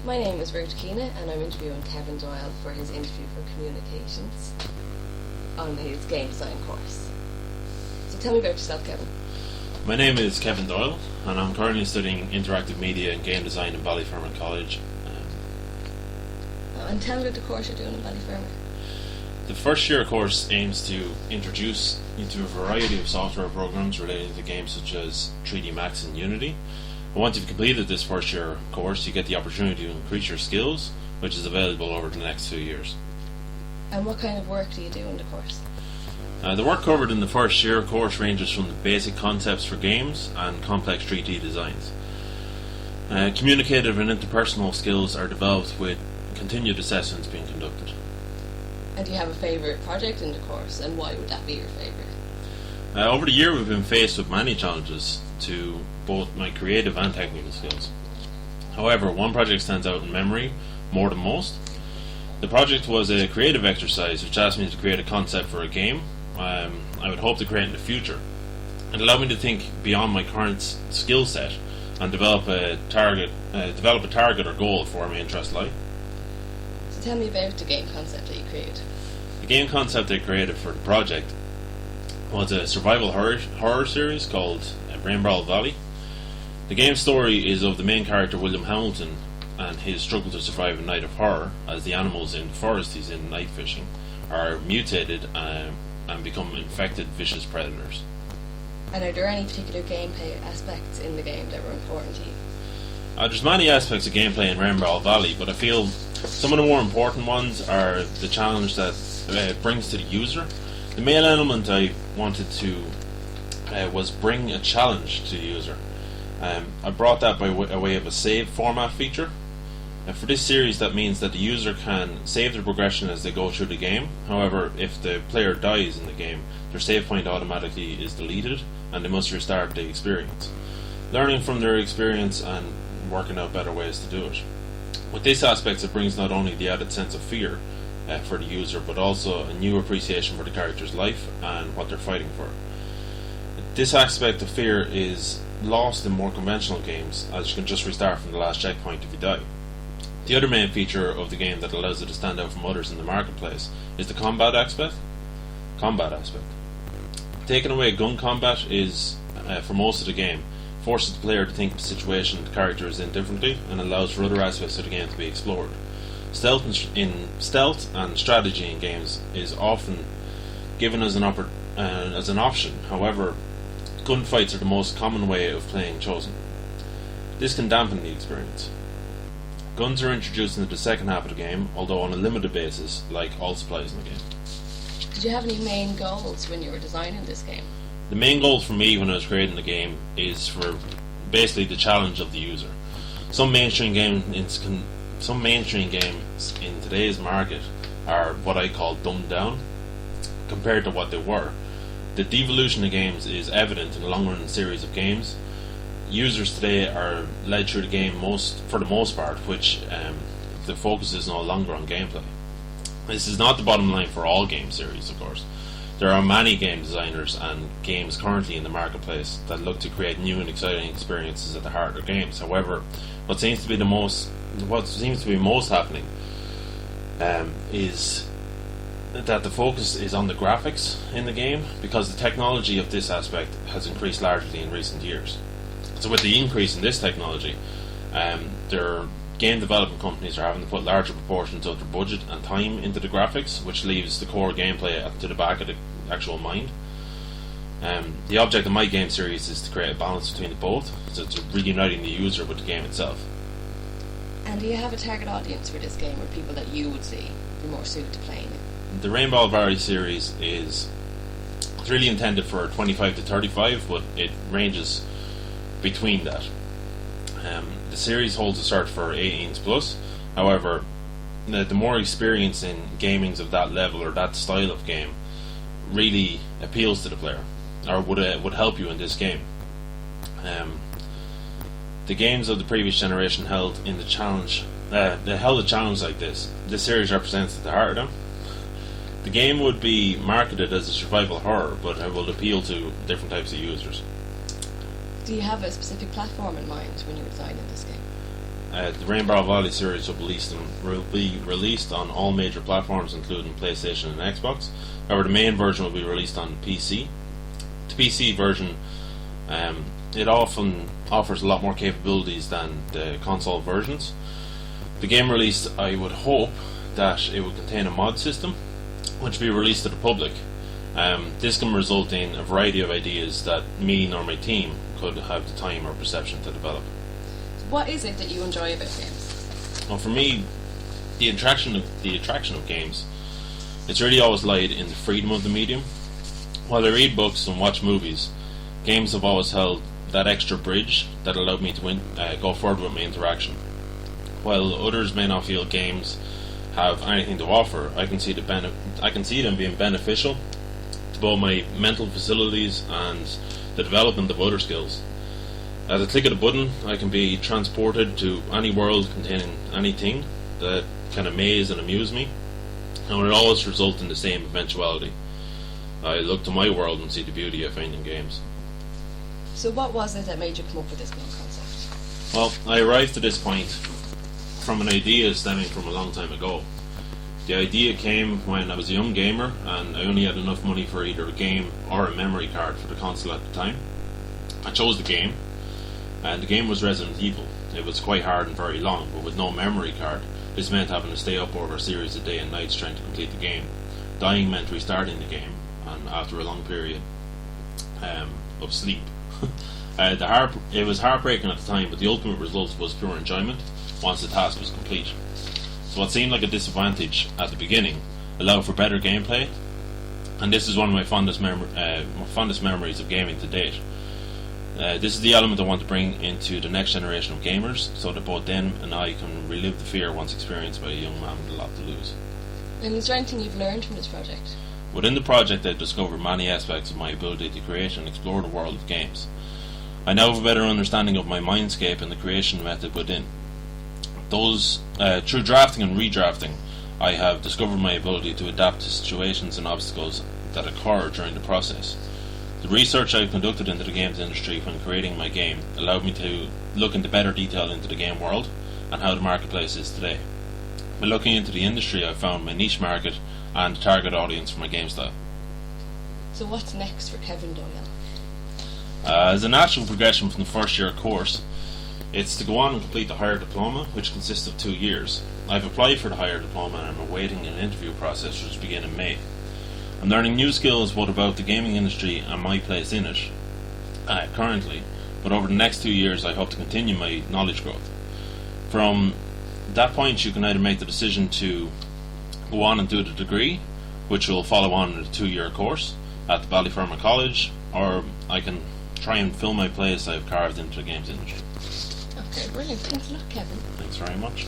My name is Ruth Keena and I'm interviewing Kevin Doyle for his interview for communications on his game design course. So tell me about yourself, Kevin. My name is Kevin Doyle and I'm currently studying interactive media and game design in Ballyfermot College. And tell me about the course you're doing in Ballyfermot. The first year course aims to introduce you to a variety of software programs relating to games such as 3D Max and Unity. And once you've completed this first year course, you get the opportunity to increase your skills, which is available over the next 2 years. And what kind of work do you do in the course? The work covered in the first year course ranges from the basic concepts for games and complex 3D designs. Communicative and interpersonal skills are developed with continued assessments being conducted. And do you have a favourite project in the course, and why would that be your favourite? Over the year we've been faced with many challenges to both my creative and technical skills. However, one project stands out in memory more than most. The project was a creative exercise which asked me to create a concept for a game I would hope to create in the future. It allowed me to think beyond my current skill set and develop a target or goal for my interest lie. So tell me about the game concept that you created. The game concept I created for the project was a survival horror series called Rainbow Valley. The game's story is of the main character William Hamilton and his struggle to survive a night of horror as the animals in the forest he's in night fishing are mutated and become infected vicious predators. And are there any particular gameplay aspects in the game that were important to you? There's many aspects of gameplay in Rainbow Valley, but I feel some of the more important ones are the challenge that it brings to the user. The main element I wanted to was bring a challenge to the user. I brought that by a way of a save format feature. For this series, that means that the user can save their progression as they go through the game. However, if the player dies in the game, their save point automatically is deleted and they must restart the experience, learning from their experience and working out better ways to do it. With this aspect, it brings not only the added sense of fear for the user, but also a new appreciation for the character's life and what they're fighting for. This aspect of fear is lost in more conventional games, as you can just restart from the last checkpoint if you die. The other main feature of the game that allows it to stand out from others in the marketplace is the combat aspect. Taking away gun combat is, for most of the game, forces the player to think of the situation the character is in differently and allows for other aspects of the game to be explored. Stealth and strategy in games is often given as an option. However, gunfights are the most common way of playing chosen. This can dampen the experience. Guns are introduced into the second half of the game, although on a limited basis, like all supplies in the game. Did you have any main goals when you were designing this game? The main goal for me when I was creating the game is for basically the challenge of the user. Some mainstream games in today's market are what I call dumbed down compared to what they were. The devolution of games is evident in the long-run series of games. Users today are led through the game for the most part, which the focus is no longer on gameplay. This is not the bottom line for all game series, of course. There are many game designers and games currently in the marketplace that look to create new and exciting experiences at the heart of games. However, what seems to be most happening is that the focus is on the graphics in the game, because the technology of this aspect has increased largely in recent years. So with the increase in this technology, their game development companies are having to put larger proportions of their budget and time into the graphics, which leaves the core gameplay to the back of the actual mind. The object of my game series is to create a balance between the both, so it's reuniting the user with the game itself. And do you have a target audience for this game, or people that you would see be more suited to playing it? The Rainbow Valley series is really intended for 25 to 35, but it ranges between that. The series holds a cert for 18s plus. However, the more experience in gamings of that level or that style of game really appeals to the player, or would help you in this game. The games of the previous generation held a challenge like this. This series represents at the heart of them. The game would be marketed as a survival horror, but it will appeal to different types of users. Do you have a specific platform in mind when you were designing this game? The Rainbow Valley series will be released on all major platforms, including PlayStation and Xbox. However, the main version will be released on PC. The PC version, it often offers a lot more capabilities than the console versions. The game release, I would hope that it would contain a mod system, which will be released to the public. This can result in a variety of ideas that me nor my team could have the time or perception to develop. What is it that you enjoy about games? Well, for me, the attraction of games, it's really always lied in the freedom of the medium. While I read books and watch movies, games have always held that extra bridge that allowed me to go forward with my interaction. While others may not feel games have anything to offer, I can see them being beneficial to both my mental facilities and the development of other skills. At a click of a button, I can be transported to any world containing anything that can amaze and amuse me, and will always result in the same eventuality. I look to my world and see the beauty I find in games. So what was it that made you come up with this game concept? Well, I arrived to this point from an idea stemming from a long time ago. The idea came when I was a young gamer and I only had enough money for either a game or a memory card for the console at the time. I chose the game, and the game was Resident Evil. It was quite hard and very long, but with no memory card, this meant having to stay up over a series of days and nights trying to complete the game. Dying meant restarting the game, and after a long period of sleep. It was heartbreaking at the time, but the ultimate result was pure enjoyment once the task was complete. So what seemed like a disadvantage at the beginning allowed for better gameplay, and this is one of my fondest memories of gaming to date. This is the element I want to bring into the next generation of gamers, so that both them and I can relive the fear once experienced by a young man with a lot to lose. And is there anything you've learned from this project? Within the project, I've discovered many aspects of my ability to create and explore the world of games. I now have a better understanding of my mindscape and the creation method within. Through drafting and redrafting, I have discovered my ability to adapt to situations and obstacles that occur during the process. The research I've conducted into the games industry when creating my game allowed me to look into better detail into the game world and how the marketplace is today. By looking into the industry, I've found my niche market and the target audience for my game style. So what's next for Kevin Doyle? As a natural progression from the first year course, it's to go on and complete the higher diploma, which consists of 2 years. I've applied for the higher diploma and I'm awaiting an interview process which will begin in May. I'm learning new skills both about the gaming industry and my place in it currently, but over the next 2 years I hope to continue my knowledge growth. From that point you can either make the decision to go on and do the degree, which will follow on in a 2-year course at the Ballyfermot College, or I can try and fill my place I've carved into the games industry. Okay, brilliant. Thanks a lot, Kevin. Thanks very much.